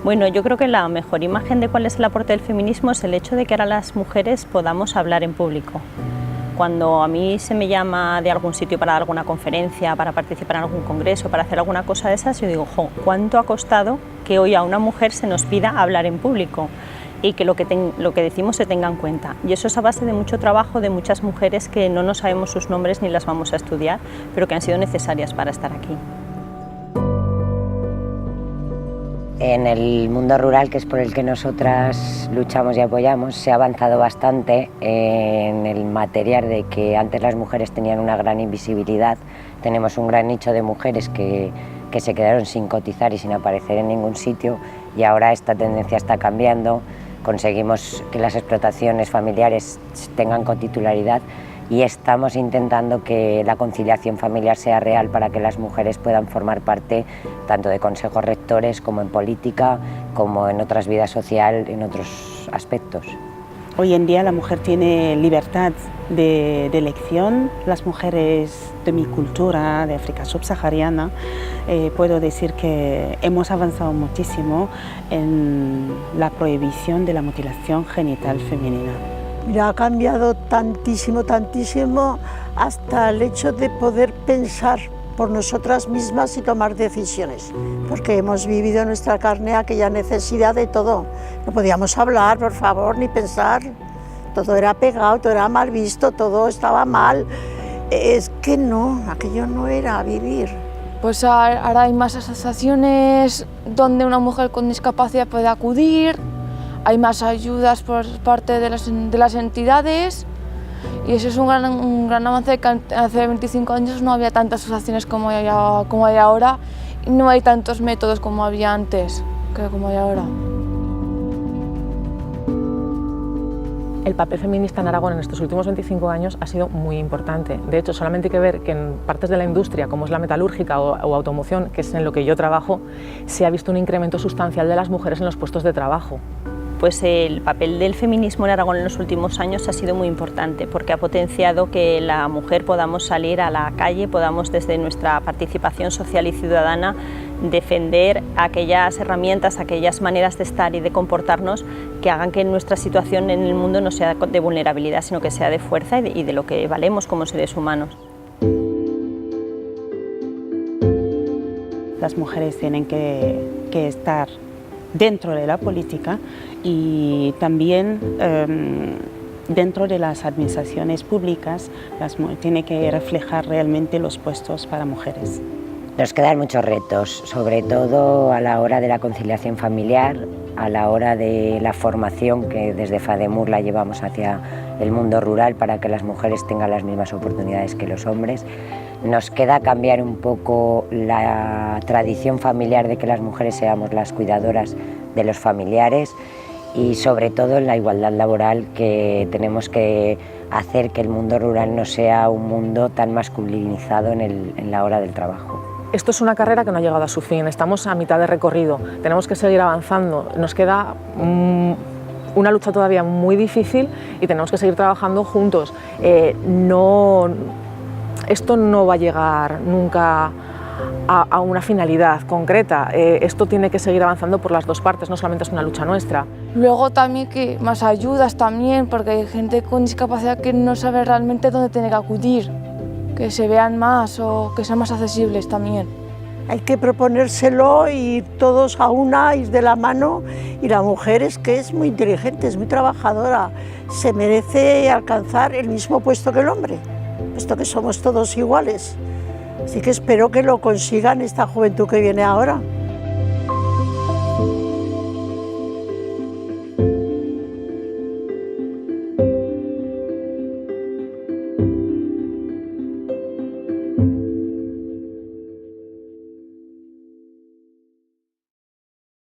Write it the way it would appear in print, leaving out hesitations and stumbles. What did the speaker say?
Bueno, yo creo que la mejor imagen de cuál es el aporte del feminismo es el hecho de que ahora las mujeres podamos hablar en público. Cuando a mí se me llama de algún sitio para dar alguna conferencia, para participar en algún congreso, para hacer alguna cosa de esas, yo digo, jo, ¿cuánto ha costado que hoy a una mujer se nos pida hablar en público? Y que lo que decimos se tenga en cuenta. Y eso es a base de mucho trabajo de muchas mujeres que no nos sabemos sus nombres ni las vamos a estudiar, pero que han sido necesarias para estar aquí. En el mundo rural, que es por el que nosotras luchamos y apoyamos, se ha avanzado bastante en el material de que antes las mujeres tenían una gran invisibilidad. Tenemos un gran nicho de mujeres que se quedaron sin cotizar y sin aparecer en ningún sitio, y ahora esta tendencia está cambiando. Conseguimos que las explotaciones familiares tengan cotitularidad y estamos intentando que la conciliación familiar sea real para que las mujeres puedan formar parte tanto de consejos rectores como en política, como en otras vidas sociales, en otros aspectos. Hoy en día la mujer tiene libertad de elección. Las mujeres de mi cultura, de África subsahariana, puedo decir que hemos avanzado muchísimo en la prohibición de la mutilación genital femenina. Mira, ha cambiado tantísimo, tantísimo, hasta el hecho de poder pensar por nosotras mismas y tomar decisiones, porque hemos vivido en nuestra carne aquella necesidad de todo. No podíamos hablar, por favor, ni pensar. Todo era pegado, todo era mal visto, todo estaba mal. Es que no, aquello no era vivir. Pues ahora hay más asociaciones donde una mujer con discapacidad puede acudir, hay más ayudas por parte de las entidades, y eso es un gran avance, que hace 25 años no había tantas asociaciones como hay ahora, y no hay tantos métodos como había antes, como hay ahora. El papel feminista en Aragón en estos últimos 25 años ha sido muy importante. De hecho, solamente hay que ver que en partes de la industria, como es la metalúrgica o automoción, que es en lo que yo trabajo, se ha visto un incremento sustancial de las mujeres en los puestos de trabajo. Pues el papel del feminismo en Aragón en los últimos años ha sido muy importante, porque ha potenciado que la mujer podamos salir a la calle, podamos desde nuestra participación social y ciudadana defender aquellas herramientas, aquellas maneras de estar y de comportarnos que hagan que nuestra situación en el mundo no sea de vulnerabilidad, sino que sea de fuerza y de lo que valemos como seres humanos. Las mujeres tienen que estar dentro de la política y también dentro de las administraciones públicas tiene que reflejar realmente los puestos para mujeres. Nos quedan muchos retos, sobre todo a la hora de la conciliación familiar, a la hora de la formación que desde FADEMUR la llevamos hacia el mundo rural para que las mujeres tengan las mismas oportunidades que los hombres. Nos queda cambiar un poco la tradición familiar de que las mujeres seamos las cuidadoras de los familiares, y sobre todo en la igualdad laboral, que tenemos que hacer que el mundo rural no sea un mundo tan masculinizado en la hora del trabajo. Esto es una carrera que no ha llegado a su fin, estamos a mitad de recorrido, tenemos que seguir avanzando, nos queda una lucha todavía muy difícil y tenemos que seguir trabajando juntos. Esto no va a llegar nunca a una finalidad concreta, esto tiene que seguir avanzando por las dos partes, no solamente es una lucha nuestra. Luego también que más ayudas también, porque hay gente con discapacidad que no sabe realmente dónde tiene que acudir, que se vean más o que sean más accesibles también. Hay que proponérselo y todos a una, ir de la mano, y la mujer es que es muy inteligente, es muy trabajadora, se merece alcanzar el mismo puesto que el hombre, puesto que somos todos iguales. Así que espero que lo consigan esta juventud que viene ahora.